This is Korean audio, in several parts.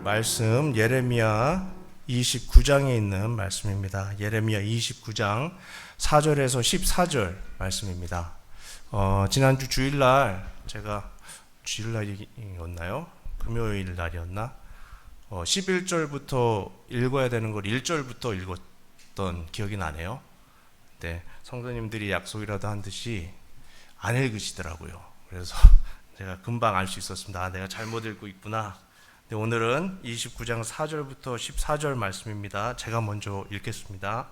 말씀 예레미야 29장에 있는 말씀입니다. 예레미야 29장 4절에서 14절 말씀입니다. 지난주 주일날 제가 주일날이었나요? 금요일 날이었나? 11절부터 읽어야 되는 걸 1절부터 읽었던 기억이 나네요. 네, 성도님들이 약속이라도 한 듯이 안 읽으시더라고요. 그래서 제가 금방 알 수 있었습니다. 아, 내가 잘못 읽고 있구나. 네, 오늘은 29장 4절부터 14절 말씀입니다. 제가 먼저 읽겠습니다.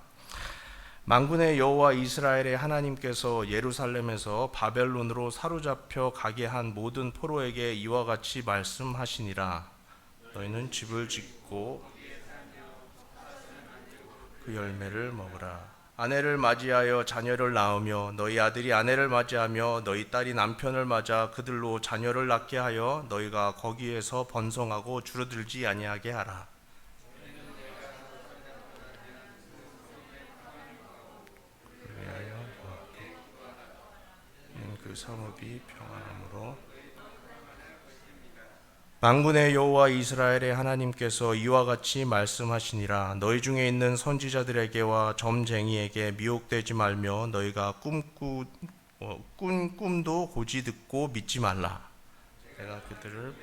만군의 여호와 이스라엘의 하나님께서 예루살렘에서 바벨론으로 사로잡혀 가게 한 모든 포로에게 이와 같이 말씀하시니라. 너희는 집을 짓고 그 열매를 먹으라. 아내를 맞이하여 자녀를 낳으며 너희 아들이 아내를 맞이하며 너희 딸이 남편을 맞아 그들로 자녀를 낳게 하여 너희가 거기에서 번성하고 줄어들지 아니하게 하라. 그리하여 그 성읍이 평안함으로 만군의 여호와 이스라엘의 하나님께서 이와 같이 말씀하시니라. 너희 중에 있는 선지자들에게와 점쟁이에게 미혹되지 말며 너희가 꾼 꿈도 고지 듣고 믿지 말라. 내가 그들을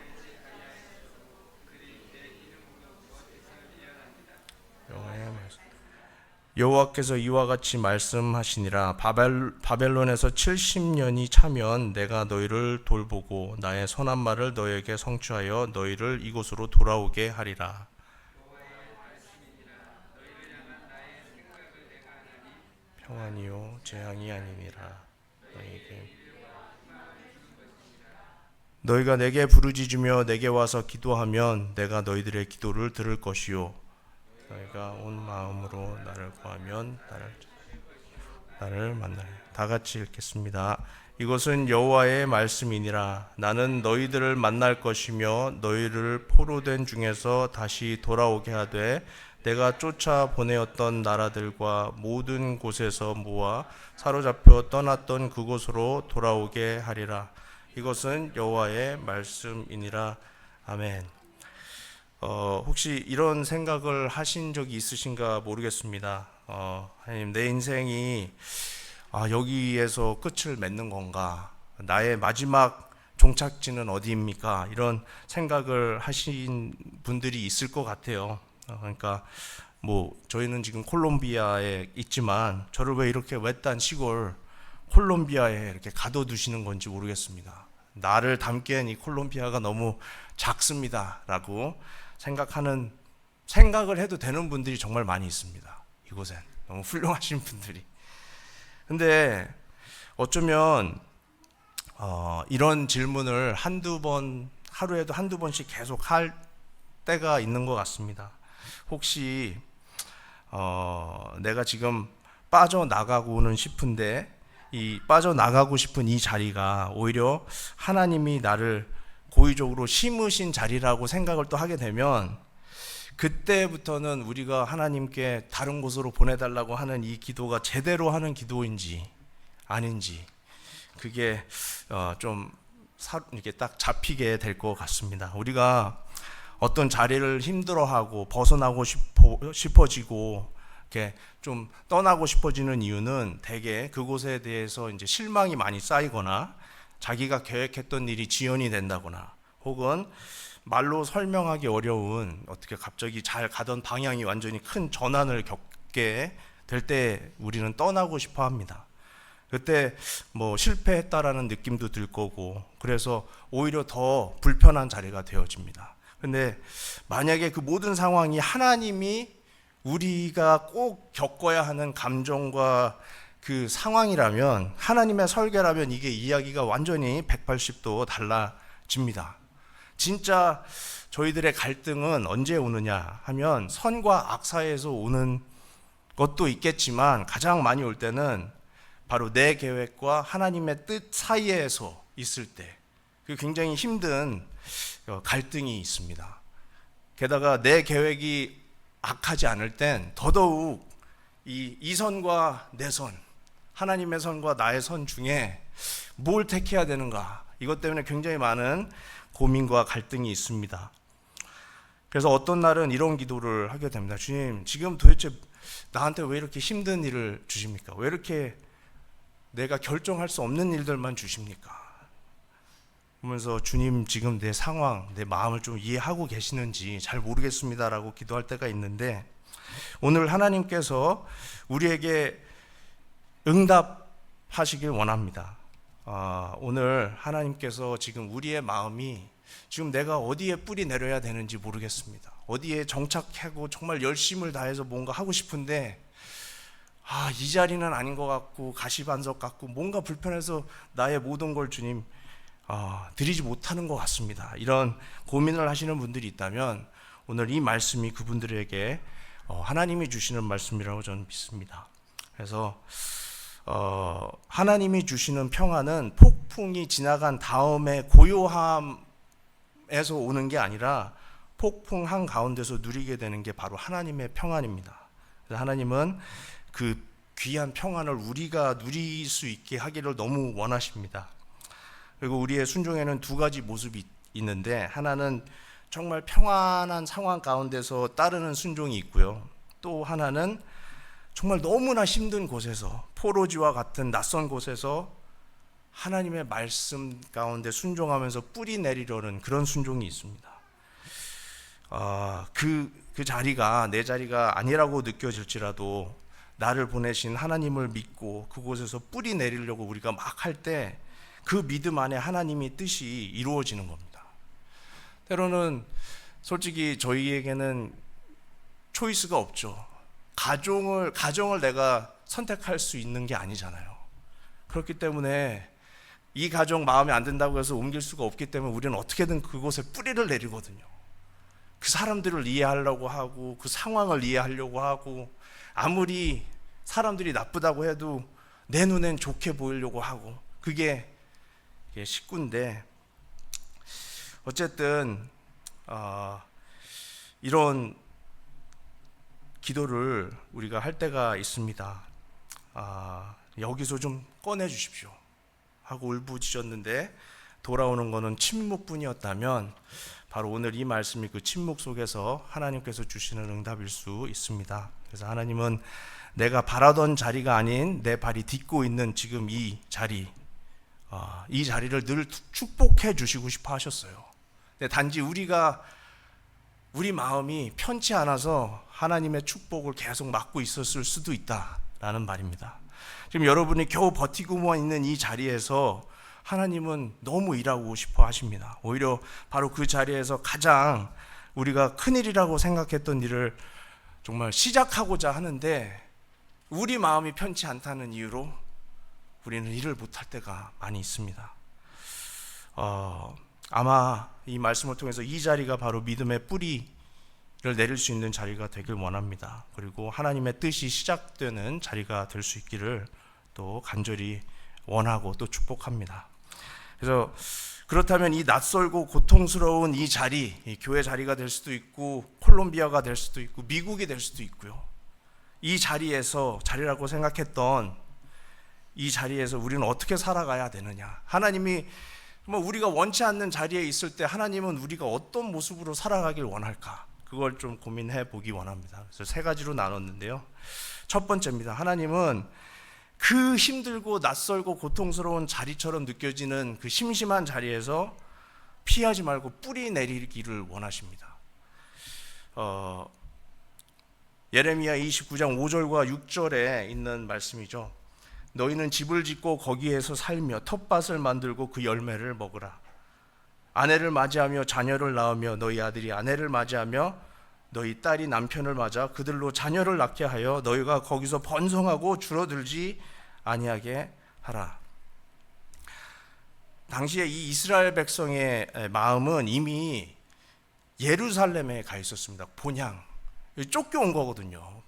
여호와께서 이와 같이 말씀하시니라. 바벨론에서 70년이 차면 내가 너희를 돌보고 나의 선한 말을 너희에게 성취하여 너희를 이곳으로 돌아오게 하리라. 평안이요 재앙이 아니니라. 너희가 내게 부르짖으며 내게 와서 기도하면 내가 너희들의 기도를 들을 것이요 너희가 온 마음으로 나를 구하면 나를 만나리. 다 같이 읽겠습니다. 이것은 여호와의 말씀이니라. 나는 너희들을 만날 것이며 너희를 포로된 중에서 다시 돌아오게 하되 내가 쫓아 보내었던 나라들과 모든 곳에서 모아 사로잡혀 떠났던 그곳으로 돌아오게 하리라. 이것은 여호와의 말씀이니라. 아멘. 혹시 이런 생각을 하신 적이 있으신가 모르겠습니다. 하나님, 내 인생이 여기에서 끝을 맺는 건가? 나의 마지막 종착지는 어디입니까? 이런 생각을 하신 분들이 있을 것 같아요. 그러니까 저희는 지금 콜롬비아에 있지만 저를 왜 이렇게 외딴 시골 콜롬비아에 이렇게 가둬두시는 건지 모르겠습니다. 나를 담기엔 이 콜롬비아가 너무 작습니다라고 생각을 해도 되는 분들이 정말 많이 있습니다. 이곳엔 너무 훌륭하신 분들이. 근데 어쩌면 이런 질문을 하루에도 한두 번씩 계속 할 때가 있는 것 같습니다. 혹시 내가 지금 빠져나가고는 싶은데 이 빠져나가고 싶은 이 자리가 오히려 하나님이 나를 고의적으로 심으신 자리라고 생각을 또 하게 되면 그때부터는 우리가 하나님께 다른 곳으로 보내달라고 하는 이 기도가 제대로 하는 기도인지 아닌지 그게 좀 이렇게 딱 잡히게 될 것 같습니다. 우리가 어떤 자리를 힘들어하고 벗어나고 싶어지고 이렇게 좀 떠나고 싶어지는 이유는 대개 그곳에 대해서 이제 실망이 많이 쌓이거나 자기가 계획했던 일이 지연이 된다거나 혹은 말로 설명하기 어려운 어떻게 갑자기 잘 가던 방향이 완전히 큰 전환을 겪게 될 때 우리는 떠나고 싶어 합니다. 그때 실패했다라는 느낌도 들 거고 그래서 오히려 더 불편한 자리가 되어집니다. 근데 만약에 그 모든 상황이 하나님이 우리가 꼭 겪어야 하는 감정과 그 상황이라면 하나님의 설계라면 이게 이야기가 완전히 180도 달라집니다. 진짜 저희들의 갈등은 언제 오느냐 하면 선과 악 사이에서 오는 것도 있겠지만 가장 많이 올 때는 바로 내 계획과 하나님의 뜻 사이에서 있을 때 그 굉장히 힘든 갈등이 있습니다. 게다가 내 계획이 악하지 않을 땐 더더욱 이 선과 내 선, 하나님의 선과 나의 선 중에 뭘 택해야 되는가, 이것 때문에 굉장히 많은 고민과 갈등이 있습니다. 그래서 어떤 날은 이런 기도를 하게 됩니다. 주님, 지금 도대체 나한테 왜 이렇게 힘든 일을 주십니까? 왜 이렇게 내가 결정할 수 없는 일들만 주십니까? 그러면서 주님, 지금 내 상황, 내 마음을 좀 이해하고 계시는지 잘 모르겠습니다라고 기도할 때가 있는데, 오늘 하나님께서 우리에게 응답하시길 원합니다. 오늘 하나님께서 지금 우리의 마음이 지금 내가 어디에 뿌리 내려야 되는지 모르겠습니다. 어디에 정착하고 정말 열심을 다해서 뭔가 하고 싶은데 이 자리는 아닌 것 같고 가시반석 같고 뭔가 불편해서 나의 모든 걸 주님 드리지 못하는 것 같습니다. 이런 고민을 하시는 분들이 있다면 오늘 이 말씀이 그분들에게 하나님이 주시는 말씀이라고 저는 믿습니다. 그래서 하나님이 주시는 평안은 폭풍이 지나간 다음에 고요함에서 오는 게 아니라 폭풍 한가운데서 누리게 되는 게 바로 하나님의 평안입니다. 그래서 하나님은 그 귀한 평안을 우리가 누릴 수 있게 하기를 너무 원하십니다. 그리고 우리의 순종에는 두 가지 모습이 있는데, 하나는 정말 평안한 상황 가운데서 따르는 순종이 있고요, 또 하나는 정말 너무나 힘든 곳에서, 포로지와 같은 낯선 곳에서 하나님의 말씀 가운데 순종하면서 뿌리 내리려는 그런 순종이 있습니다. 그 자리가 내 자리가 아니라고 느껴질지라도 나를 보내신 하나님을 믿고 그곳에서 뿌리 내리려고 우리가 막 할 때 그 믿음 안에 하나님의 뜻이 이루어지는 겁니다. 때로는 솔직히 저희에게는 초이스가 없죠. 가정을 내가 선택할 수 있는 게 아니잖아요. 그렇기 때문에 이 가정 마음에 안 든다고 해서 옮길 수가 없기 때문에 우리는 어떻게든 그곳에 뿌리를 내리거든요. 그 사람들을 이해하려고 하고 그 상황을 이해하려고 하고, 아무리 사람들이 나쁘다고 해도 내 눈엔 좋게 보이려고 하고, 그게 식구인데, 어쨌든 이런 기도를 우리가 할 때가 있습니다. 여기서 좀 꺼내 주십시오 하고 울부짖었는데 돌아오는 것은 침묵뿐이었다면 바로 오늘 이 말씀이 그 침묵 속에서 하나님께서 주시는 응답일 수 있습니다. 그래서 하나님은 내가 바라던 자리가 아닌 내 발이 딛고 있는 지금 이 자리, 이 자리를 늘 축복해 주시고 싶어 하셨어요. 근데 단지 우리 마음이 편치 않아서 하나님의 축복을 계속 막고 있었을 수도 있다라는 말입니다. 지금 여러분이 겨우 버티고만 있는 이 자리에서 하나님은 너무 일하고 싶어 하십니다. 오히려 바로 그 자리에서 가장 우리가 큰일이라고 생각했던 일을 정말 시작하고자 하는데, 우리 마음이 편치 않다는 이유로 우리는 일을 못할 때가 많이 있습니다. 아마 이 말씀을 통해서 이 자리가 바로 믿음의 뿌리를 내릴 수 있는 자리가 되길 원합니다. 그리고 하나님의 뜻이 시작되는 자리가 될 수 있기를 또 간절히 원하고 또 축복합니다. 그래서 그렇다면 이 낯설고 고통스러운 이 자리, 이 교회 자리가 될 수도 있고 콜롬비아가 될 수도 있고 미국이 될 수도 있고요, 이 자리라고 생각했던 이 자리에서 우리는 어떻게 살아가야 되느냐, 하나님이 우리가 원치 않는 자리에 있을 때 하나님은 우리가 어떤 모습으로 살아가길 원할까, 그걸 좀 고민해 보기 원합니다. 그래서 세 가지로 나눴는데요. 첫 번째입니다. 하나님은 그 힘들고 낯설고 고통스러운 자리처럼 느껴지는 그 심심한 자리에서 피하지 말고 뿌리 내리기를 원하십니다. 예레미야 29장 5절과 6절에 있는 말씀이죠. 너희는 집을 짓고 거기에서 살며 텃밭을 만들고 그 열매를 먹으라. 아내를 맞이하며 자녀를 낳으며 너희 아들이 아내를 맞이하며 너희 딸이 남편을 맞아 그들로 자녀를 낳게 하여 너희가 거기서 번성하고 줄어들지 아니하게 하라. 당시에 이 이스라엘 백성의 마음은 이미 예루살렘에 가 있었습니다. 본향, 쫓겨온 거거든요.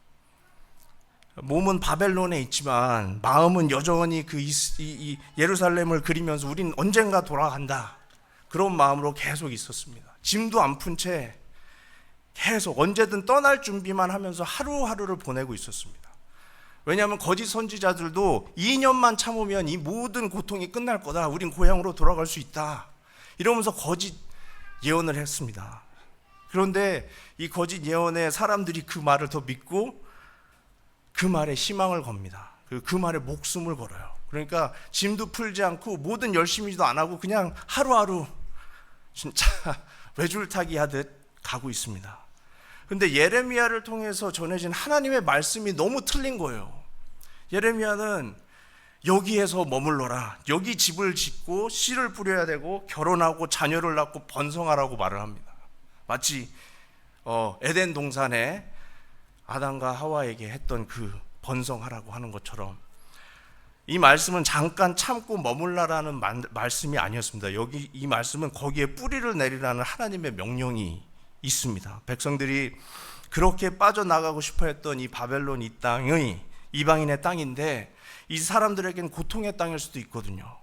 몸은 바벨론에 있지만 마음은 여전히 이 예루살렘을 그리면서 우린 언젠가 돌아간다, 그런 마음으로 계속 있었습니다. 짐도 안 푼 채 계속 언제든 떠날 준비만 하면서 하루하루를 보내고 있었습니다. 왜냐하면 거짓 선지자들도 2년만 참으면 이 모든 고통이 끝날 거다, 우린 고향으로 돌아갈 수 있다, 이러면서 거짓 예언을 했습니다. 그런데 이 거짓 예언에 사람들이 그 말을 더 믿고 그 말에 희망을 겁니다. 그 말에 목숨을 걸어요. 그러니까 짐도 풀지 않고 뭐든 열심히도 안 하고 그냥 하루하루 진짜 외줄타기 하듯 가고 있습니다. 근데 예레미야를 통해서 전해진 하나님의 말씀이 너무 틀린 거예요. 예레미야는 여기에서 머물러라, 여기 집을 짓고 씨를 뿌려야 되고 결혼하고 자녀를 낳고 번성하라고 말을 합니다. 마치 에덴 동산에 아담과 하와에게 했던 그 번성하라고 하는 것처럼 이 말씀은 잠깐 참고 머물라라는 말씀이 아니었습니다. 여기 이 말씀은 거기에 뿌리를 내리라는 하나님의 명령이 있습니다. 백성들이 그렇게 빠져나가고 싶어 했던 이 바벨론 이 땅이 이방인의 땅인데 이 사람들에겐 고통의 땅일 수도 있거든요.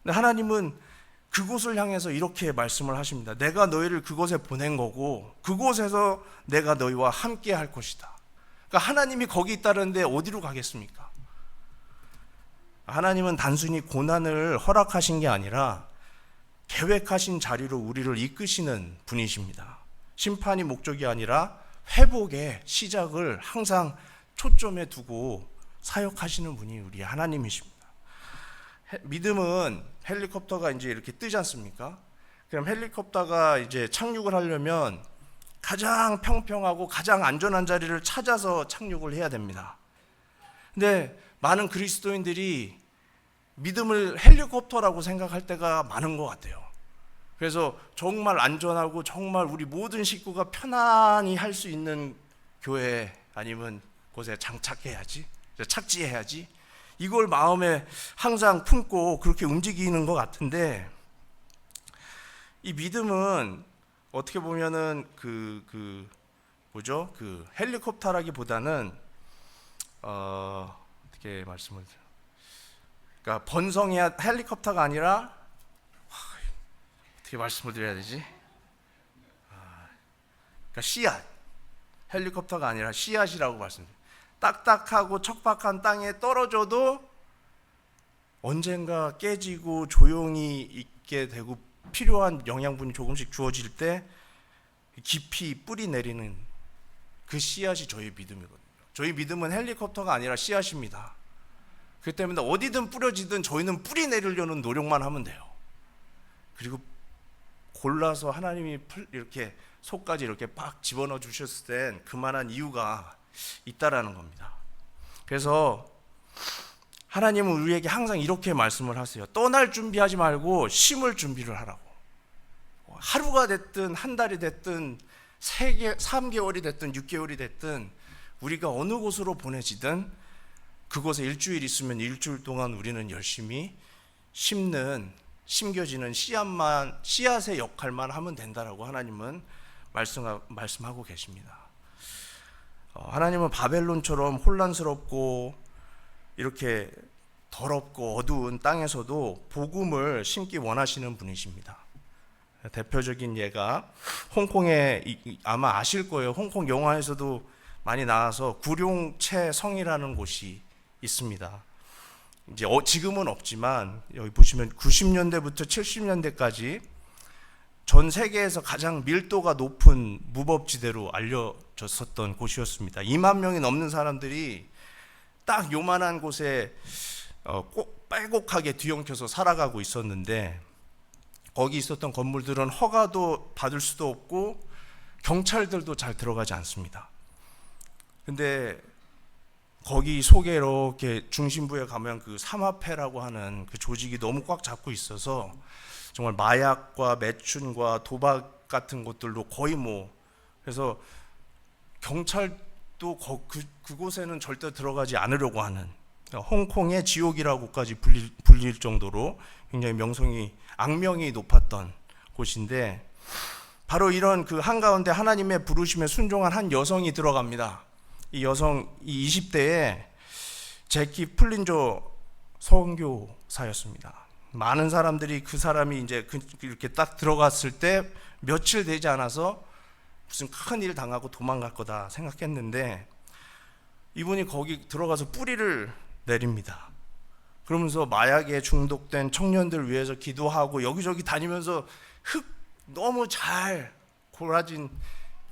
근데 하나님은 그곳을 향해서 이렇게 말씀을 하십니다. 내가 너희를 그곳에 보낸 거고 그곳에서 내가 너희와 함께 할 것이다. 그러니까 하나님이 거기 있다는데 어디로 가겠습니까? 하나님은 단순히 고난을 허락하신 게 아니라 계획하신 자리로 우리를 이끄시는 분이십니다. 심판이 목적이 아니라 회복의 시작을 항상 초점에 두고 사역하시는 분이 우리 하나님이십니다. 믿음은 헬리콥터가 이제 이렇게 뜨지 않습니까? 그럼 헬리콥터가 이제 착륙을 하려면 가장 평평하고 가장 안전한 자리를 찾아서 착륙을 해야 됩니다. 근데 많은 그리스도인들이 믿음을 헬리콥터라고 생각할 때가 많은 것 같아요. 그래서 정말 안전하고 정말 우리 모든 식구가 편안히 할 수 있는 교회 아니면 곳에 장착해야지, 착지해야지, 이걸 마음에 항상 품고 그렇게 움직이는 것 같은데, 이 믿음은 어떻게 보면은 그 헬리콥터라기보다는 어떻게 말씀을 드려? 그러니까 번성해야 헬리콥터가 아니라 어떻게 말씀을 드려야 되지? 그러니까 씨앗, 헬리콥터가 아니라 씨앗이라고 말씀드려요. 딱딱하고 척박한 땅에 떨어져도 언젠가 깨지고 조용히 있게 되고 필요한 영양분이 조금씩 주어질 때 깊이 뿌리 내리는 그 씨앗이 저희 믿음이거든요. 저희 믿음은 헬리콥터가 아니라 씨앗입니다. 그렇기 때문에 어디든 뿌려지든 저희는 뿌리 내리려는 노력만 하면 돼요. 그리고 골라서 하나님이 이렇게 속까지 이렇게 팍 집어넣어 주셨을 땐 그만한 이유가 있다라는 겁니다. 그래서 하나님은 우리에게 항상 이렇게 말씀을 하세요. 떠날 준비하지 말고 심을 준비를 하라고. 하루가 됐든 한 달이 됐든 3개월이 됐든 6개월이 됐든 우리가 어느 곳으로 보내지든 그곳에 일주일 있으면 일주일 동안 우리는 열심히 심겨지는 씨앗의 역할만 하면 된다라고 하나님은 말씀하고 계십니다. 하나님은 바벨론처럼 혼란스럽고 이렇게 더럽고 어두운 땅에서도 복음을 심기 원하시는 분이십니다. 대표적인 예가 홍콩에 아마 아실 거예요. 홍콩 영화에서도 많이 나와서 구룡채 성이라는 곳이 있습니다. 이제 지금은 없지만 여기 보시면 90년대부터 70년대까지 전 세계에서 가장 밀도가 높은 무법지대로 알려졌었던 곳이었습니다. 2만 명이 넘는 사람들이 딱 요만한 곳에 빼곡하게 뒤엉켜서 살아가고 있었는데, 거기 있었던 건물들은 허가도 받을 수도 없고 경찰들도 잘 들어가지 않습니다. 근데 거기 속에 이렇게 중심부에 가면 그 삼합회라고 하는 그 조직이 너무 꽉 잡고 있어서 정말 마약과 매춘과 도박 같은 것들도 거의 그래서 경찰도 그곳에는 절대 들어가지 않으려고 하는, 홍콩의 지옥이라고까지 불릴 정도로 굉장히 악명이 높았던 곳인데, 바로 이런 그 한가운데 하나님의 부르심에 순종한 한 여성이 들어갑니다. 이 20대에 제키 플린조 선교사였습니다. 많은 사람들이 그 사람이 이제 이렇게 딱 들어갔을 때 며칠 되지 않아서 무슨 큰 일 당하고 도망갈 거다 생각했는데, 이분이 거기 들어가서 뿌리를 내립니다. 그러면서 마약에 중독된 청년들 위해서 기도하고 여기저기 다니면서 너무 잘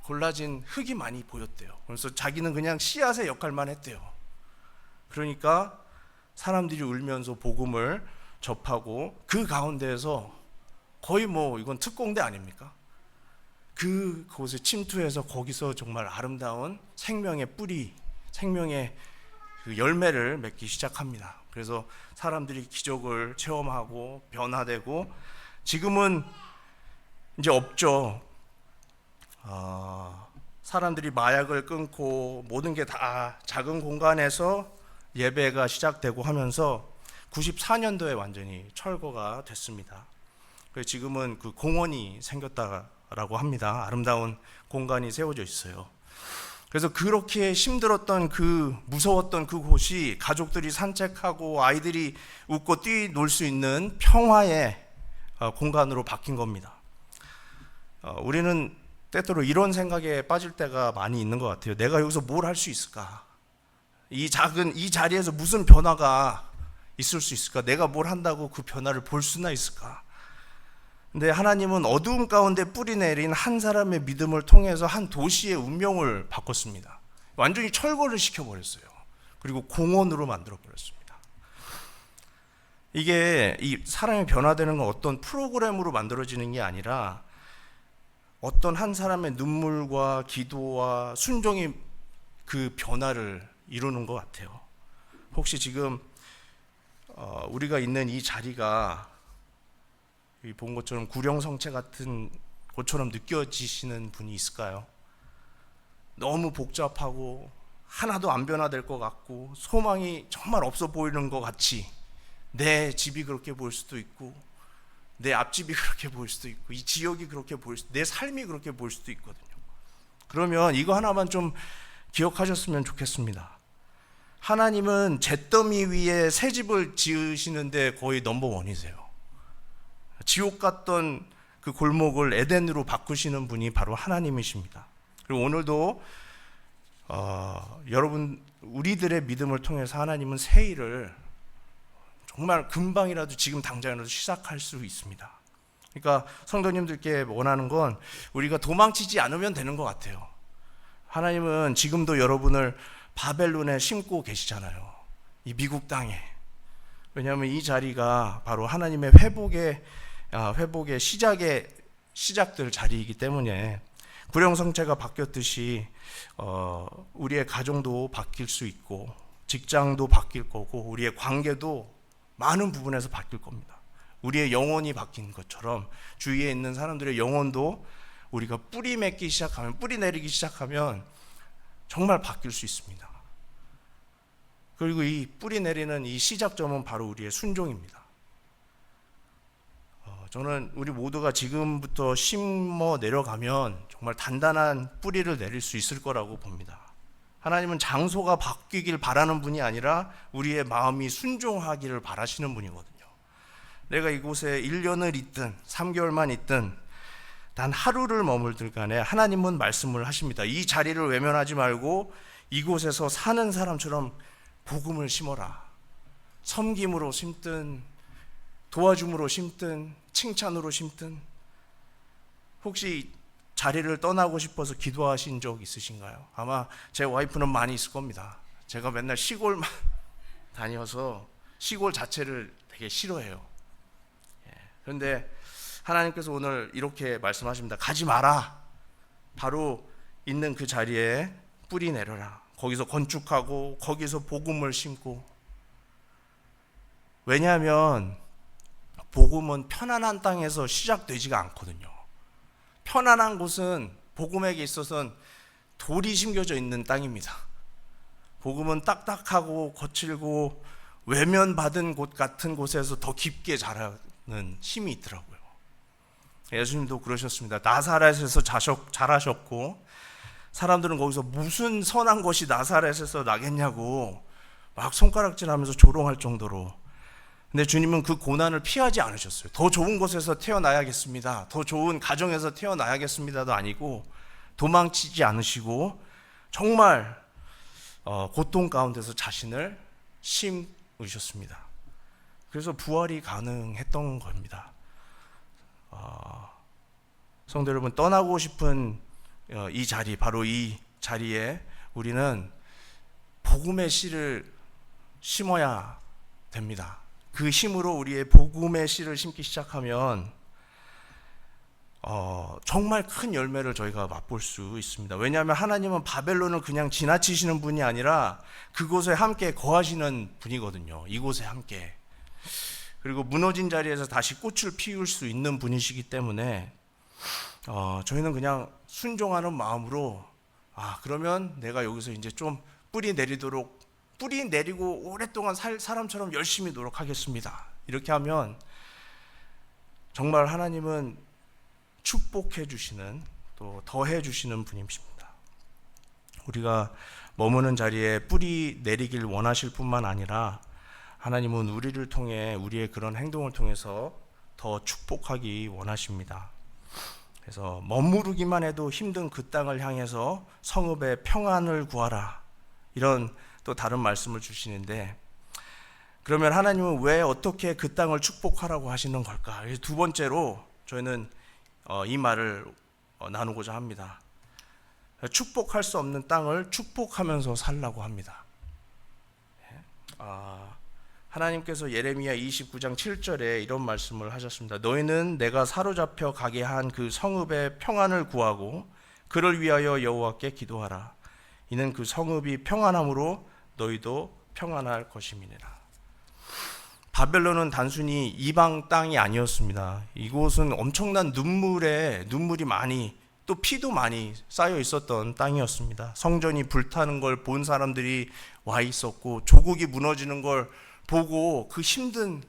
골라진 흙이 많이 보였대요. 그래서 자기는 그냥 씨앗의 역할만 했대요. 그러니까 사람들이 울면서 복음을 접하고 그 가운데에서 거의 이건 특공대 아닙니까? 그곳에 침투해서 거기서 정말 아름다운 생명의 뿌리, 생명의 그 열매를 맺기 시작합니다. 그래서 사람들이 기적을 체험하고 변화되고 지금은 이제 없죠. 사람들이 마약을 끊고 모든 게 다 작은 공간에서 예배가 시작되고 하면서 94년도에 완전히 철거가 됐습니다. 그래서 지금은 그 공원이 생겼다라고 합니다. 아름다운 공간이 세워져 있어요. 그래서 그렇게 힘들었던 무서웠던 그곳이 가족들이 산책하고 아이들이 웃고 뛰놀 수 있는 평화의 공간으로 바뀐 겁니다. 우리는 때때로 이런 생각에 빠질 때가 많이 있는 것 같아요. 내가 여기서 뭘 할 수 있을까? 이 자리에서 무슨 변화가 있을 수 있을까? 내가 뭘 한다고 그 변화를 볼 수나 있을까? 근데 하나님은 어두움 가운데 뿌리 내린 한 사람의 믿음을 통해서 한 도시의 운명을 바꿨습니다. 완전히 철거를 시켜버렸어요. 그리고 공원으로 만들어버렸습니다. 이게 이 사람이 변화되는 건 어떤 프로그램으로 만들어지는 게 아니라 어떤 한 사람의 눈물과 기도와 순종이 그 변화를 이루는 것 같아요. 혹시 지금 우리가 있는 이 자리가 본 것처럼 구령성체 같은 곳처럼 느껴지시는 분이 있을까요? 너무 복잡하고 하나도 안 변화될 것 같고 소망이 정말 없어 보이는 것 같이 내 집이 그렇게 보일 수도 있고 내 앞집이 그렇게 보일 수도 있고 이 지역이 그렇게 보일 수도 내 삶이 그렇게 보일 수도 있거든요. 그러면 이거 하나만 좀 기억하셨으면 좋겠습니다. 하나님은 잿더미 위에 새 집을 지으시는데 거의 넘버원이세요. 지옥 같던 그 골목을 에덴으로 바꾸시는 분이 바로 하나님이십니다. 그리고 오늘도 여러분 우리들의 믿음을 통해서 하나님은 새 일을 정말 금방이라도 지금 당장이라도 시작할 수 있습니다. 그러니까 성도님들께 원하는 건 우리가 도망치지 않으면 되는 것 같아요. 하나님은 지금도 여러분을 바벨론에 심고 계시잖아요. 이 미국 땅에. 왜냐하면 이 자리가 바로 하나님의 회복의 시작될 자리이기 때문에 구령성체가 바뀌었듯이 우리의 가정도 바뀔 수 있고 직장도 바뀔 거고 우리의 관계도 많은 부분에서 바뀔 겁니다. 우리의 영혼이 바뀐 것처럼 주위에 있는 사람들의 영혼도 우리가 뿌리 내리기 시작하면 정말 바뀔 수 있습니다. 그리고 이 뿌리 내리는 이 시작점은 바로 우리의 순종입니다. 저는 우리 모두가 지금부터 심어 내려가면 정말 단단한 뿌리를 내릴 수 있을 거라고 봅니다. 하나님은 장소가 바뀌길 바라는 분이 아니라 우리의 마음이 순종하기를 바라시는 분이거든요. 내가 이곳에 1년을 있든 3개월만 있든 단 하루를 머물들 간에 하나님은 말씀을 하십니다. 이 자리를 외면하지 말고 이곳에서 사는 사람처럼 복음을 심어라. 섬김으로 심든 도와줌으로 심든 칭찬으로 심든 혹시 자리를 떠나고 싶어서 기도하신 적 있으신가요? 아마 제 와이프는 많이 있을 겁니다. 제가 맨날 시골만 다녀서 시골 자체를 되게 싫어해요. 그런데 하나님께서 오늘 이렇게 말씀하십니다. 가지 마라. 바로 있는 그 자리에 뿌리 내려라. 거기서 건축하고 거기서 복음을 심고. 왜냐하면 복음은 편안한 땅에서 시작되지가 않거든요. 편안한 곳은 복음에게 있어서는 돌이 심겨져 있는 땅입니다. 복음은 딱딱하고 거칠고 외면받은 곳 같은 곳에서 더 깊게 자라는 힘이 있더라고요. 예수님도 그러셨습니다. 나사렛에서 자라셨고 사람들은 거기서 무슨 선한 것이 나사렛에서 나겠냐고 막 손가락질하면서 조롱할 정도로. 근데 주님은 그 고난을 피하지 않으셨어요. 더 좋은 곳에서 태어나야겠습니다. 더 좋은 가정에서 태어나야겠습니다도 아니고 도망치지 않으시고 정말 고통 가운데서 자신을 심으셨습니다. 그래서 부활이 가능했던 겁니다. 성도 여러분, 떠나고 싶은 이 자리, 바로 이 자리에 우리는 복음의 씨를 심어야 됩니다. 그 힘으로 우리의 복음의 씨를 심기 시작하면 정말 큰 열매를 저희가 맛볼 수 있습니다. 왜냐하면 하나님은 바벨론을 그냥 지나치시는 분이 아니라 그곳에 함께 거하시는 분이거든요. 이곳에 함께. 그리고 무너진 자리에서 다시 꽃을 피울 수 있는 분이시기 때문에 저희는 그냥 순종하는 마음으로 그러면 내가 여기서 이제 좀 뿌리 내리고 오랫동안 살 사람처럼 열심히 노력하겠습니다. 이렇게 하면 정말 하나님은 축복해 주시는, 또 더해 주시는 분이십니다. 우리가 머무는 자리에 뿌리 내리길 원하실 뿐만 아니라 하나님은 우리를 통해, 우리의 그런 행동을 통해서 더 축복하기 원하십니다. 그래서 머무르기만 해도 힘든 그 땅을 향해서 성읍의 평안을 구하라, 이런 또 다른 말씀을 주시는데, 그러면 하나님은 왜 어떻게 그 땅을 축복하라고 하시는 걸까? 두 번째로 저희는 이 말을 나누고자 합니다. 축복할 수 없는 땅을 축복하면서 살라고 합니다. 하나님께서 예레미야 29장 7절에 이런 말씀을 하셨습니다. 너희는 내가 사로잡혀 가게 한 그 성읍의 평안을 구하고 그를 위하여 여호와께 기도하라. 이는 그 성읍이 평안함으로 너희도 평안할 것임이니라. 바벨론은 단순히 이방 땅이 아니었습니다. 이곳은 엄청난 눈물이 많이, 또 피도 많이 쌓여 있었던 땅이었습니다. 성전이 불타는 걸 본 사람들이 와 있었고, 조국이 무너지는 걸 보고 그 힘든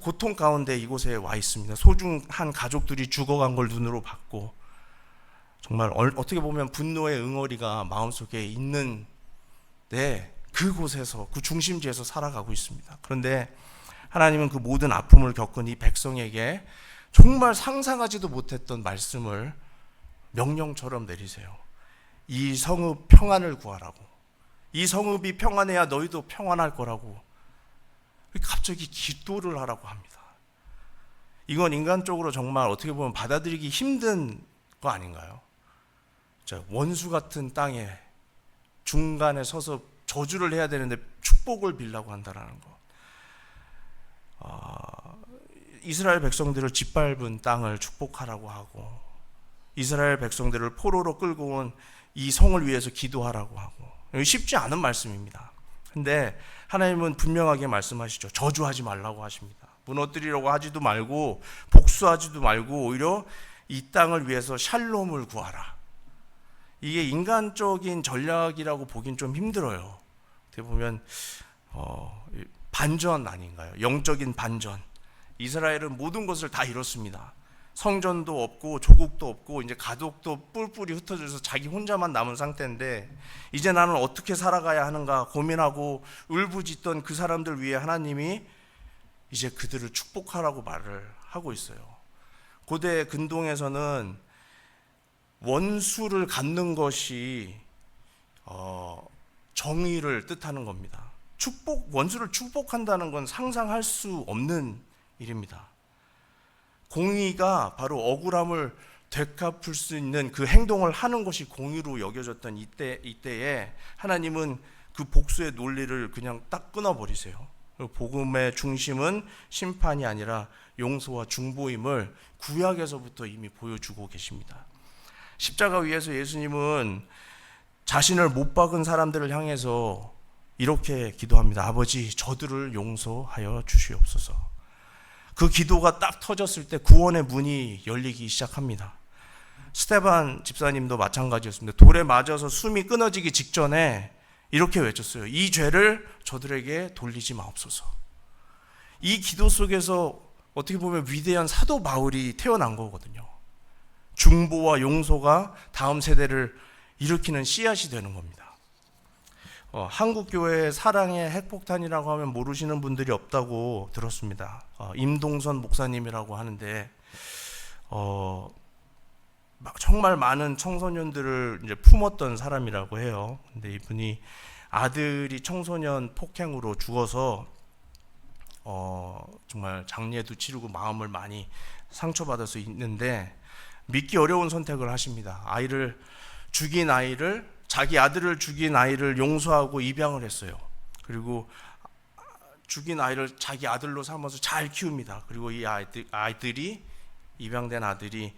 고통 가운데 이곳에 와 있습니다. 소중한 가족들이 죽어간 걸 눈으로 봤고, 정말 어떻게 보면 분노의 응어리가 마음속에 있는데 그곳에서, 그 중심지에서 살아가고 있습니다. 그런데 하나님은 그 모든 아픔을 겪은 이 백성에게 정말 상상하지도 못했던 말씀을 명령처럼 내리세요. 이 성읍 평안을 구하라고. 이 성읍이 평안해야 너희도 평안할 거라고. 갑자기 기도를 하라고 합니다. 이건 인간적으로 정말 어떻게 보면 받아들이기 힘든 거 아닌가요? 원수 같은 땅에 중간에 서서 저주를 해야 되는데 축복을 빌라고 한다는 것. 이스라엘 백성들을 짓밟은 땅을 축복하라고 하고, 이스라엘 백성들을 포로로 끌고 온 이 성을 위해서 기도하라고 하고, 쉽지 않은 말씀입니다. 근데 하나님은 분명하게 말씀하시죠. 저주하지 말라고 하십니다. 무너뜨리려고 하지도 말고 복수하지도 말고 오히려 이 땅을 위해서 샬롬을 구하라. 이게 인간적인 전략이라고 보긴 좀 힘들어요. 어떻게 보면 반전 아닌가요? 영적인 반전. 이스라엘은 모든 것을 다 잃었습니다. 성전도 없고 조국도 없고 이제 가족도 뿔뿔이 흩어져서 자기 혼자만 남은 상태인데, 이제 나는 어떻게 살아가야 하는가 고민하고 울부짖던 그 사람들 위해 하나님이 이제 그들을 축복하라고 말을 하고 있어요. 고대 근동에서는 원수를 갚는 것이 정의를 뜻하는 겁니다. 원수를 축복한다는 건 상상할 수 없는 일입니다. 공의가 바로 억울함을 되갚을 수 있는 그 행동을 하는 것이 공의로 여겨졌던 이때에 하나님은 그 복수의 논리를 그냥 딱 끊어버리세요. 복음의 중심은 심판이 아니라 용서와 중보임을 구약에서부터 이미 보여주고 계십니다. 십자가 위에서 예수님은 자신을 못 박은 사람들을 향해서 이렇게 기도합니다. 아버지, 저들을 용서하여 주시옵소서. 그 기도가 딱 터졌을 때 구원의 문이 열리기 시작합니다. 스테반 집사님도 마찬가지였습니다. 돌에 맞아서 숨이 끊어지기 직전에 이렇게 외쳤어요. 이 죄를 저들에게 돌리지 마옵소서. 이 기도 속에서 어떻게 보면 위대한 사도 바울이 태어난 거거든요. 중보와 용서가 다음 세대를 일으키는 씨앗이 되는 겁니다. 한국교회의 사랑의 핵폭탄이라고 하면 모르시는 분들이 없다고 들었습니다. 임동선 목사님이라고 하는데 정말 많은 청소년들을 이제 품었던 사람이라고 해요. 근데 이분이 아들이 청소년 폭행으로 죽어서 정말 장례도 치르고 마음을 많이 상처받아서 있는데, 믿기 어려운 선택을 하십니다. 자기 아들을 죽인 아이를 용서하고 입양을 했어요. 그리고 죽인 아이를 자기 아들로 삼아서 잘 키웁니다. 그리고 이 아이들이 입양된 아들이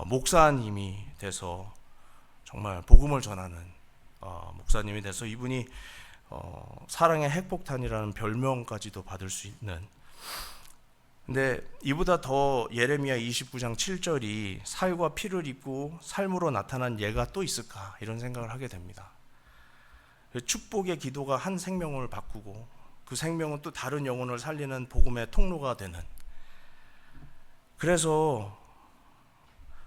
목사님이 돼서 정말 복음을 전하는 목사님이 돼서 이분이 사랑의 핵폭탄이라는 별명까지도 받을 수 있는. 근데 이보다 더 예레미야 29장 7절이 살과 피를 입고 삶으로 나타난 예가 또 있을까 이런 생각을 하게 됩니다. 축복의 기도가 한 생명을 바꾸고 그 생명은 또 다른 영혼을 살리는 복음의 통로가 되는. 그래서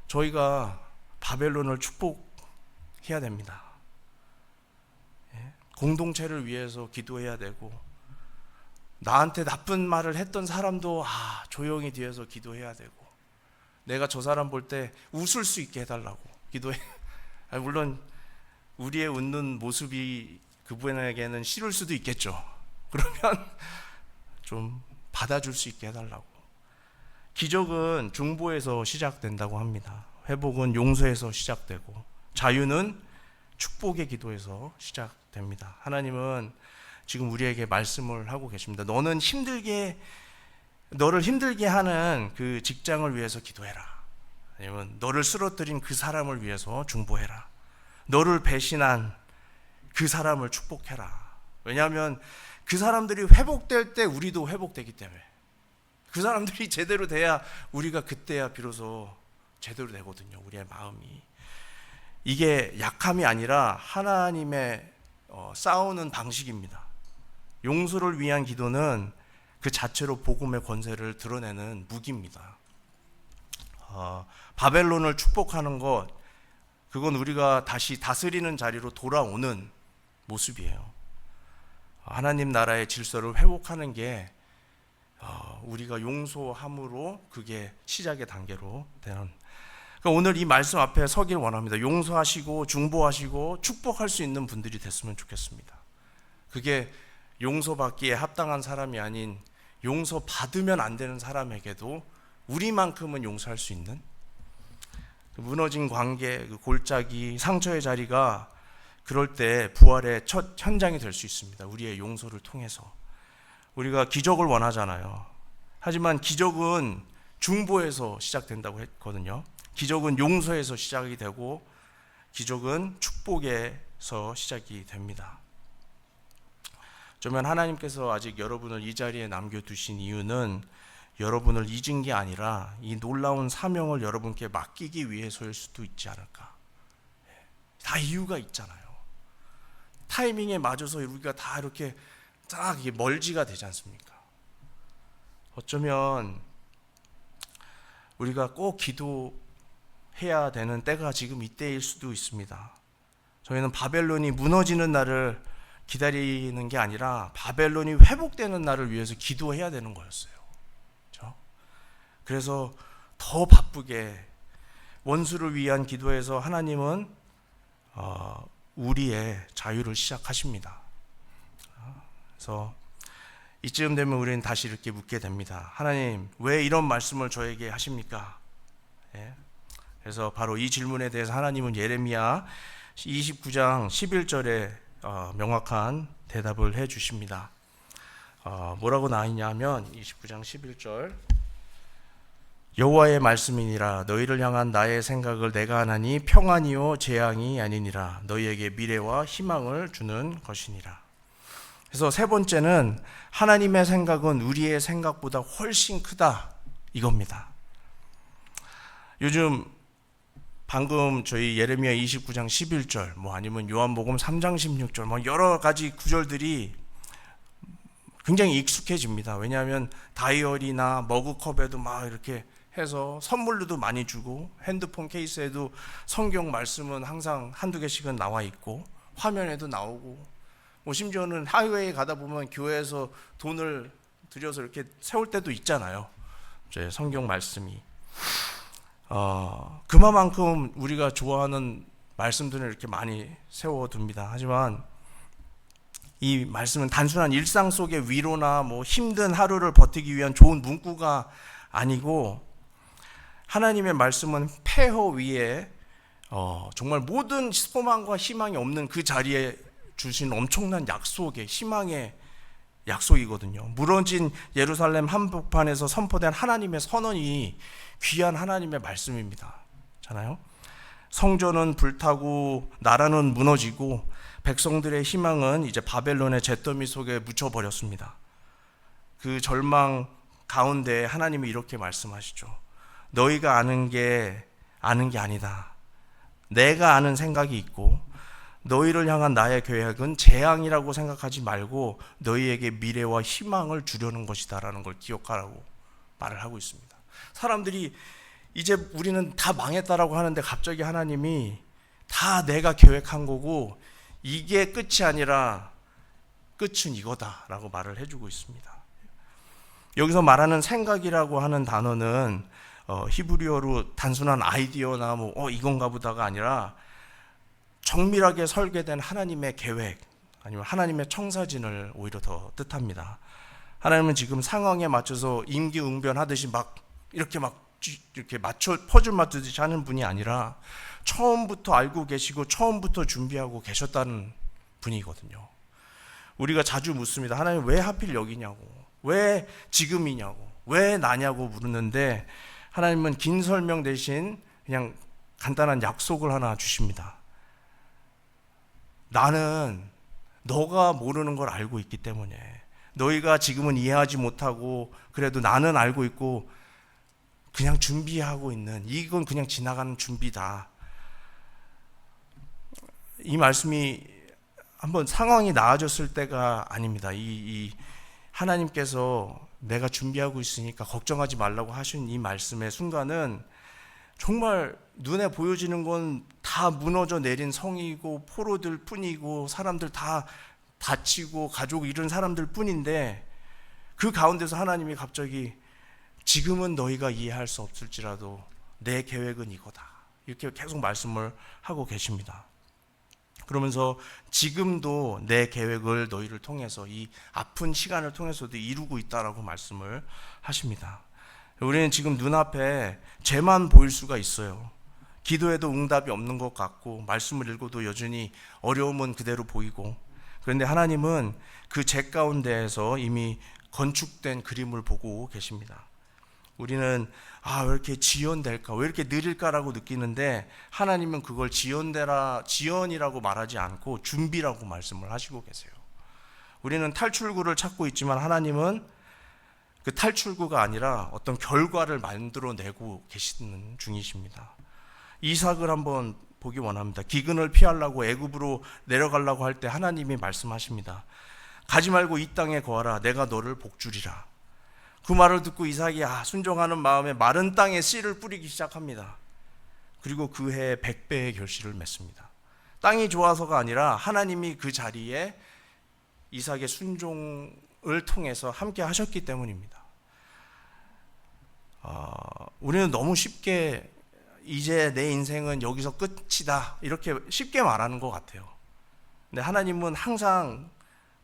저희가 바벨론을 축복해야 됩니다. 공동체를 위해서 기도해야 되고, 나한테 나쁜 말을 했던 사람도 조용히 뒤에서 기도해야 되고, 내가 저 사람 볼 때 웃을 수 있게 해달라고 기도해. 물론 우리의 웃는 모습이 그분에게는 싫을 수도 있겠죠. 그러면 좀 받아줄 수 있게 해달라고. 기적은 중보에서 시작된다고 합니다. 회복은 용서에서 시작되고, 자유는 축복의 기도에서 시작됩니다. 하나님은 지금 우리에게 말씀을 하고 계십니다. 너를 힘들게 하는 그 직장을 위해서 기도해라. 아니면 너를 쓰러뜨린 그 사람을 위해서 중보해라. 너를 배신한 그 사람을 축복해라. 왜냐하면 그 사람들이 회복될 때 우리도 회복되기 때문에, 그 사람들이 제대로 돼야 우리가 그때야 비로소 제대로 되거든요. 우리의 마음이. 이게 약함이 아니라 하나님의 싸우는 방식입니다. 용서를 위한 기도는 그 자체로 복음의 권세를 드러내는 무기입니다. 바벨론을 축복하는 것, 그건 우리가 다시 다스리는 자리로 돌아오는 모습이에요. 하나님 나라의 질서를 회복하는 게 우리가 용서함으로 그게 시작의 단계로 되는. 그러니까 오늘 이 말씀 앞에 서길 원합니다. 용서하시고 중보하시고 축복할 수 있는 분들이 됐으면 좋겠습니다. 그게 용서받기에 합당한 사람이 아닌 용서받으면 안 되는 사람에게도 우리만큼은 용서할 수 있는, 무너진 관계, 그 골짜기, 상처의 자리가 그럴 때 부활의 첫 현장이 될 수 있습니다. 우리의 용서를 통해서. 우리가 기적을 원하잖아요. 하지만 기적은 중보에서 시작된다고 했거든요. 기적은 용서에서 시작이 되고, 기적은 축복에서 시작이 됩니다. 어쩌면 하나님께서 아직 여러분을 이 자리에 남겨두신 이유는 여러분을 잊은 게 아니라 이 놀라운 사명을 여러분께 맡기기 위해서일 수도 있지 않을까. 다 이유가 있잖아요. 타이밍에 맞아서 우리가 다 이렇게 딱 멀지가 되지 않습니까? 어쩌면 우리가 꼭 기도해야 되는 때가 지금 이때일 수도 있습니다. 저희는 바벨론이 무너지는 날을 기다리는 게 아니라 바벨론이 회복되는 날을 위해서 기도해야 되는 거였어요. 그렇죠? 그래서 더 바쁘게 원수를 위한 기도에서 하나님은 우리의 자유를 시작하십니다. 그래서 이쯤 되면 우리는 다시 이렇게 묻게 됩니다. 하나님, 왜 이런 말씀을 저에게 하십니까? 그래서 바로 이 질문에 대해서 하나님은 예레미야 29장 11절에 명확한 대답을 해 주십니다. 뭐라고 나와 있냐면 29장 11절, 여호와의 말씀이니라. 너희를 향한 나의 생각을 내가 하나니 평안이요 재앙이 아니니라. 너희에게 미래와 희망을 주는 것이니라. 그래서 세 번째는 하나님의 생각은 우리의 생각보다 훨씬 크다, 이겁니다. 요즘 방금 저희 예레미야 29장 11절, 아니면 요한복음 3장 16절, 여러 가지 구절들이 굉장히 익숙해집니다. 왜냐하면 다이어리나 머그컵에도 막 이렇게 해서 선물로도 많이 주고, 핸드폰 케이스에도 성경 말씀은 항상 한두 개씩은 나와 있고, 화면에도 나오고, 심지어는 하이웨이에 가다 보면 교회에서 돈을 들여서 이렇게 세울 때도 있잖아요. 성경 말씀이. 그만큼 우리가 좋아하는 말씀들을 이렇게 많이 세워둡니다. 하지만 이 말씀은 단순한 일상 속의 위로나 힘든 하루를 버티기 위한 좋은 문구가 아니고, 하나님의 말씀은 폐허 위에 정말 모든 소망과 희망이 없는 그 자리에 주신 엄청난 약속의 희망의 약속이거든요. 무너진 예루살렘 한복판에서 선포된 하나님의 선언이 귀한 하나님의 말씀입니다. 잖아요. 성전은 불타고 나라는 무너지고 백성들의 희망은 이제 바벨론의 잿더미 속에 묻혀버렸습니다. 그 절망 가운데 하나님이 이렇게 말씀하시죠. 너희가 아는 게 아니다. 내가 아는 생각이 있고 너희를 향한 나의 계획은 재앙이라고 생각하지 말고 너희에게 미래와 희망을 주려는 것이다 라는 걸 기억하라고 말을 하고 있습니다. 사람들이 이제 우리는 다 망했다라고 하는데 갑자기 하나님이 다 내가 계획한 거고 이게 끝이 아니라 끝은 이거다라고 말을 해주고 있습니다. 여기서 말하는 생각이라고 하는 단어는 히브리어로 단순한 아이디어나 이건가 보다가 아니라 정밀하게 설계된 하나님의 계획 아니면 하나님의 청사진을 오히려 더 뜻합니다. 하나님은 지금 상황에 맞춰서 임기응변하듯이 이렇게 맞춰 퍼즐 맞추듯이 하는 분이 아니라 처음부터 알고 계시고 처음부터 준비하고 계셨다는 분이거든요. 우리가 자주 묻습니다. 하나님 왜 하필 여기냐고, 왜 지금이냐고, 왜 나냐고 물었는데 하나님은 긴 설명 대신 그냥 간단한 약속을 하나 주십니다. 나는 너가 모르는 걸 알고 있기 때문에 너희가 지금은 이해하지 못하고 그래도 나는 알고 있고 그냥 준비하고 있는 이건 그냥 지나가는 준비다. 이 말씀이 한번 상황이 나아졌을 때가 아닙니다. 이 하나님께서 내가 준비하고 있으니까 걱정하지 말라고 하신 이 말씀의 순간은 정말 눈에 보여지는 건 다 무너져 내린 성이고 포로들 뿐이고 사람들 다 다치고 가족 잃은 사람들 뿐인데 그 가운데서 하나님이 갑자기 지금은 너희가 이해할 수 없을지라도 내 계획은 이거다. 이렇게 계속 말씀을 하고 계십니다. 그러면서 지금도 내 계획을 너희를 통해서 이 아픈 시간을 통해서도 이루고 있다라고 말씀을 하십니다. 우리는 지금 눈앞에 죄만 보일 수가 있어요. 기도해도 응답이 없는 것 같고 말씀을 읽어도 여전히 어려움은 그대로 보이고 그런데 하나님은 그 죄 가운데에서 이미 건축된 그림을 보고 계십니다. 우리는 왜 이렇게 지연될까? 왜 이렇게 느릴까라고 느끼는데 하나님은 그걸 지연이라고 말하지 않고 준비라고 말씀을 하시고 계세요. 우리는 탈출구를 찾고 있지만 하나님은 그 탈출구가 아니라 어떤 결과를 만들어내고 계시는 중이십니다. 이삭을 한번 보기 원합니다. 기근을 피하려고 애굽으로 내려가려고 할 때 하나님이 말씀하십니다. 가지 말고 이 땅에 거하라. 내가 너를 복주리라. 그 말을 듣고 이삭이 순종하는 마음에 마른 땅에 씨를 뿌리기 시작합니다. 그리고 그 해에 100배의 결실을 맺습니다. 땅이 좋아서가 아니라 하나님이 그 자리에 이삭의 순종을 통해서 함께 하셨기 때문입니다. 우리는 너무 쉽게 이제 내 인생은 여기서 끝이다 이렇게 쉽게 말하는 것 같아요. 근데 하나님은 항상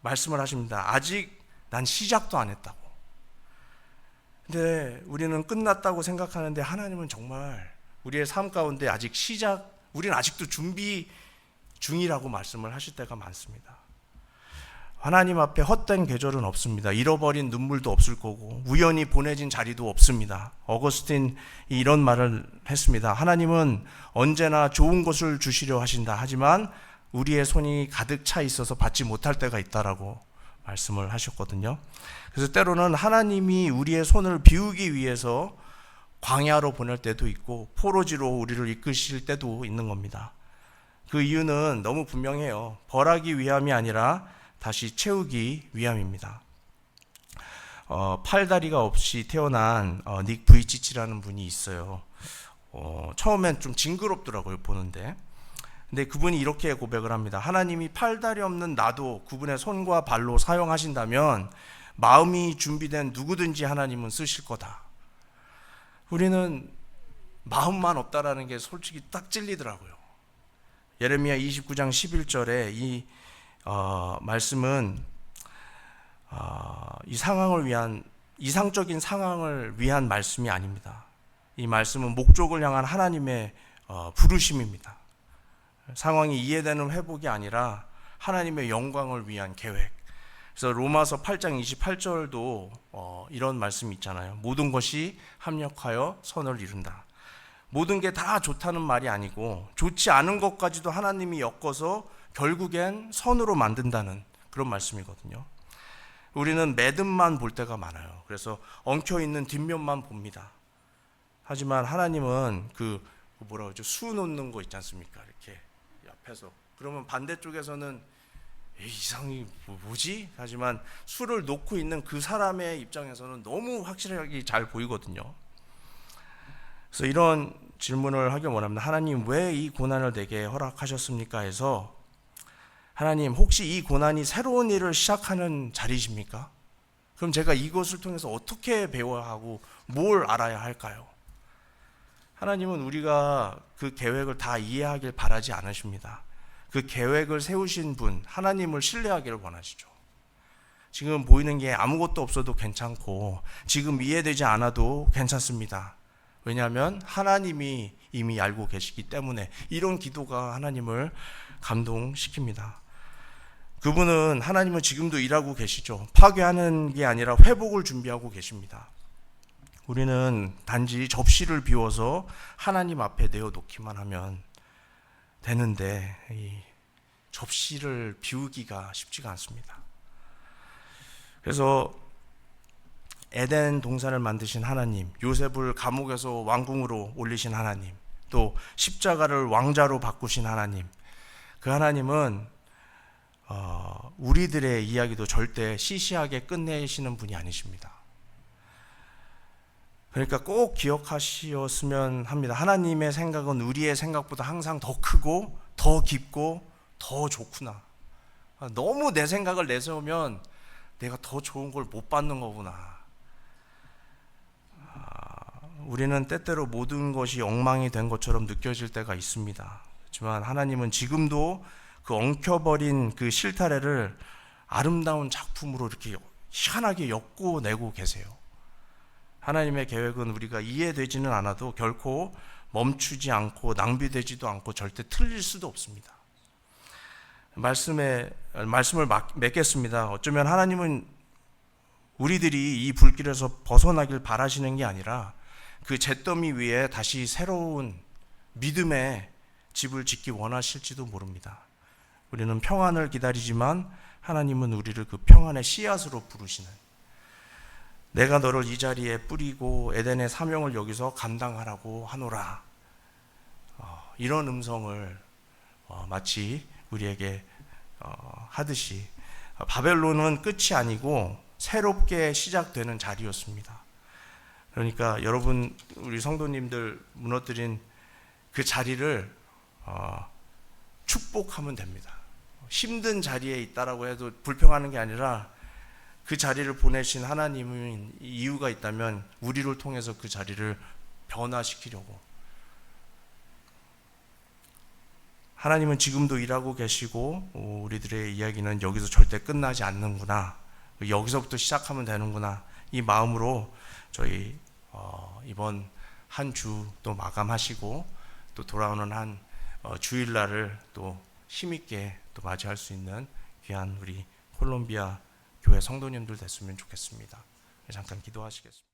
말씀을 하십니다. 아직 난 시작도 안 했다고. 근데 우리는 끝났다고 생각하는데 하나님은 정말 우리의 삶 가운데 우리는 아직도 준비 중이라고 말씀을 하실 때가 많습니다. 하나님 앞에 헛된 계절은 없습니다. 잃어버린 눈물도 없을 거고 우연히 보내진 자리도 없습니다. 어거스틴이 이런 말을 했습니다. 하나님은 언제나 좋은 것을 주시려 하신다. 하지만 우리의 손이 가득 차 있어서 받지 못할 때가 있다라고 말씀을 하셨거든요. 그래서 때로는 하나님이 우리의 손을 비우기 위해서 광야로 보낼 때도 있고 포로지로 우리를 이끄실 때도 있는 겁니다. 그 이유는 너무 분명해요. 벌하기 위함이 아니라 다시 채우기 위함입니다. 팔다리가 없이 태어난 닉 부이치치라는 분이 있어요. 처음엔 좀 징그럽더라고요, 보는데. 근데 그분이 이렇게 고백을 합니다. 하나님이 팔다리 없는 나도 그분의 손과 발로 사용하신다면 마음이 준비된 누구든지 하나님은 쓰실 거다. 우리는 마음만 없다라는 게 솔직히 딱 찔리더라고요. 예레미야 29장 11절에 이 말씀은 이 상황을 위한 이상적인 상황을 위한 말씀이 아닙니다. 이 말씀은 목적을 향한 하나님의 부르심입니다. 상황이 이해되는 회복이 아니라 하나님의 영광을 위한 계획. 그래서 로마서 8장 28절도 이런 말씀이 있잖아요. 모든 것이 합력하여 선을 이룬다. 모든 게 다 좋다는 말이 아니고 좋지 않은 것까지도 하나님이 엮어서 결국엔 선으로 만든다는 그런 말씀이거든요. 우리는 매듭만 볼 때가 많아요. 그래서 엉켜있는 뒷면만 봅니다. 하지만 하나님은 수 놓는 거 있지 않습니까? 이렇게 옆에서. 그러면 반대쪽에서는 이상이 뭐지? 하지만 수를 놓고 있는 그 사람의 입장에서는 너무 확실하게 잘 보이거든요. 그래서 이런 질문을 하길 원합니다. 하나님, 왜 이 고난을 내게 허락하셨습니까? 해서 하나님, 혹시 이 고난이 새로운 일을 시작하는 자리십니까? 그럼 제가 이것을 통해서 어떻게 배워야 하고 뭘 알아야 할까요? 하나님은 우리가 그 계획을 다 이해하길 바라지 않으십니다. 그 계획을 세우신 분, 하나님을 신뢰하기를 원하시죠. 지금 보이는 게 아무것도 없어도 괜찮고 지금 이해되지 않아도 괜찮습니다. 왜냐하면 하나님이 이미 알고 계시기 때문에 이런 기도가 하나님을 감동시킵니다. 그분은 하나님은 지금도 일하고 계시죠. 파괴하는 게 아니라 회복을 준비하고 계십니다. 우리는 단지 접시를 비워서 하나님 앞에 내어놓기만 하면 되는데 이 접시를 비우기가 쉽지가 않습니다. 그래서 에덴 동산을 만드신 하나님, 요셉을 감옥에서 왕궁으로 올리신 하나님, 또 십자가를 왕자로 바꾸신 하나님, 그 하나님은 우리들의 이야기도 절대 시시하게 끝내시는 분이 아니십니다. 그러니까 꼭 기억하셨으면 합니다. 하나님의 생각은 우리의 생각보다 항상 더 크고 더 깊고 더 좋구나. 너무 내 생각을 내세우면 내가 더 좋은 걸 못 받는 거구나. 우리는 때때로 모든 것이 엉망이 된 것처럼 느껴질 때가 있습니다. 하지만 하나님은 지금도 그 엉켜버린 그 실타래를 아름다운 작품으로 이렇게 희한하게 엮어내고 계세요. 하나님의 계획은 우리가 이해되지는 않아도 결코 멈추지 않고 낭비되지도 않고 절대 틀릴 수도 없습니다. 말씀을 맺겠습니다. 어쩌면 하나님은 우리들이 이 불길에서 벗어나길 바라시는 게 아니라 그 잿더미 위에 다시 새로운 믿음의 집을 짓기 원하실지도 모릅니다. 우리는 평안을 기다리지만 하나님은 우리를 그 평안의 씨앗으로 부르시는, 내가 너를 이 자리에 뿌리고 에덴의 사명을 여기서 감당하라고 하노라, 이런 음성을 마치 우리에게 하듯이 바벨론은 끝이 아니고 새롭게 시작되는 자리였습니다. 그러니까 여러분, 우리 성도님들 무너뜨린 그 자리를 축복하면 됩니다. 힘든 자리에 있다라고 해도 불평하는 게 아니라 그 자리를 보내신 하나님은 이유가 있다면 우리를 통해서 그 자리를 변화시키려고. 하나님은 지금도 일하고 계시고 우리들의 이야기는 여기서 절대 끝나지 않는구나, 여기서부터 시작하면 되는구나, 이 마음으로 저희 이번 한 주 또 마감하시고 또 돌아오는 한 주일날을 또 힘있게 또 맞이할 수 있는 귀한 우리 콜롬비아 교회 성도님들 됐으면 좋겠습니다. 잠깐 기도하시겠습니다.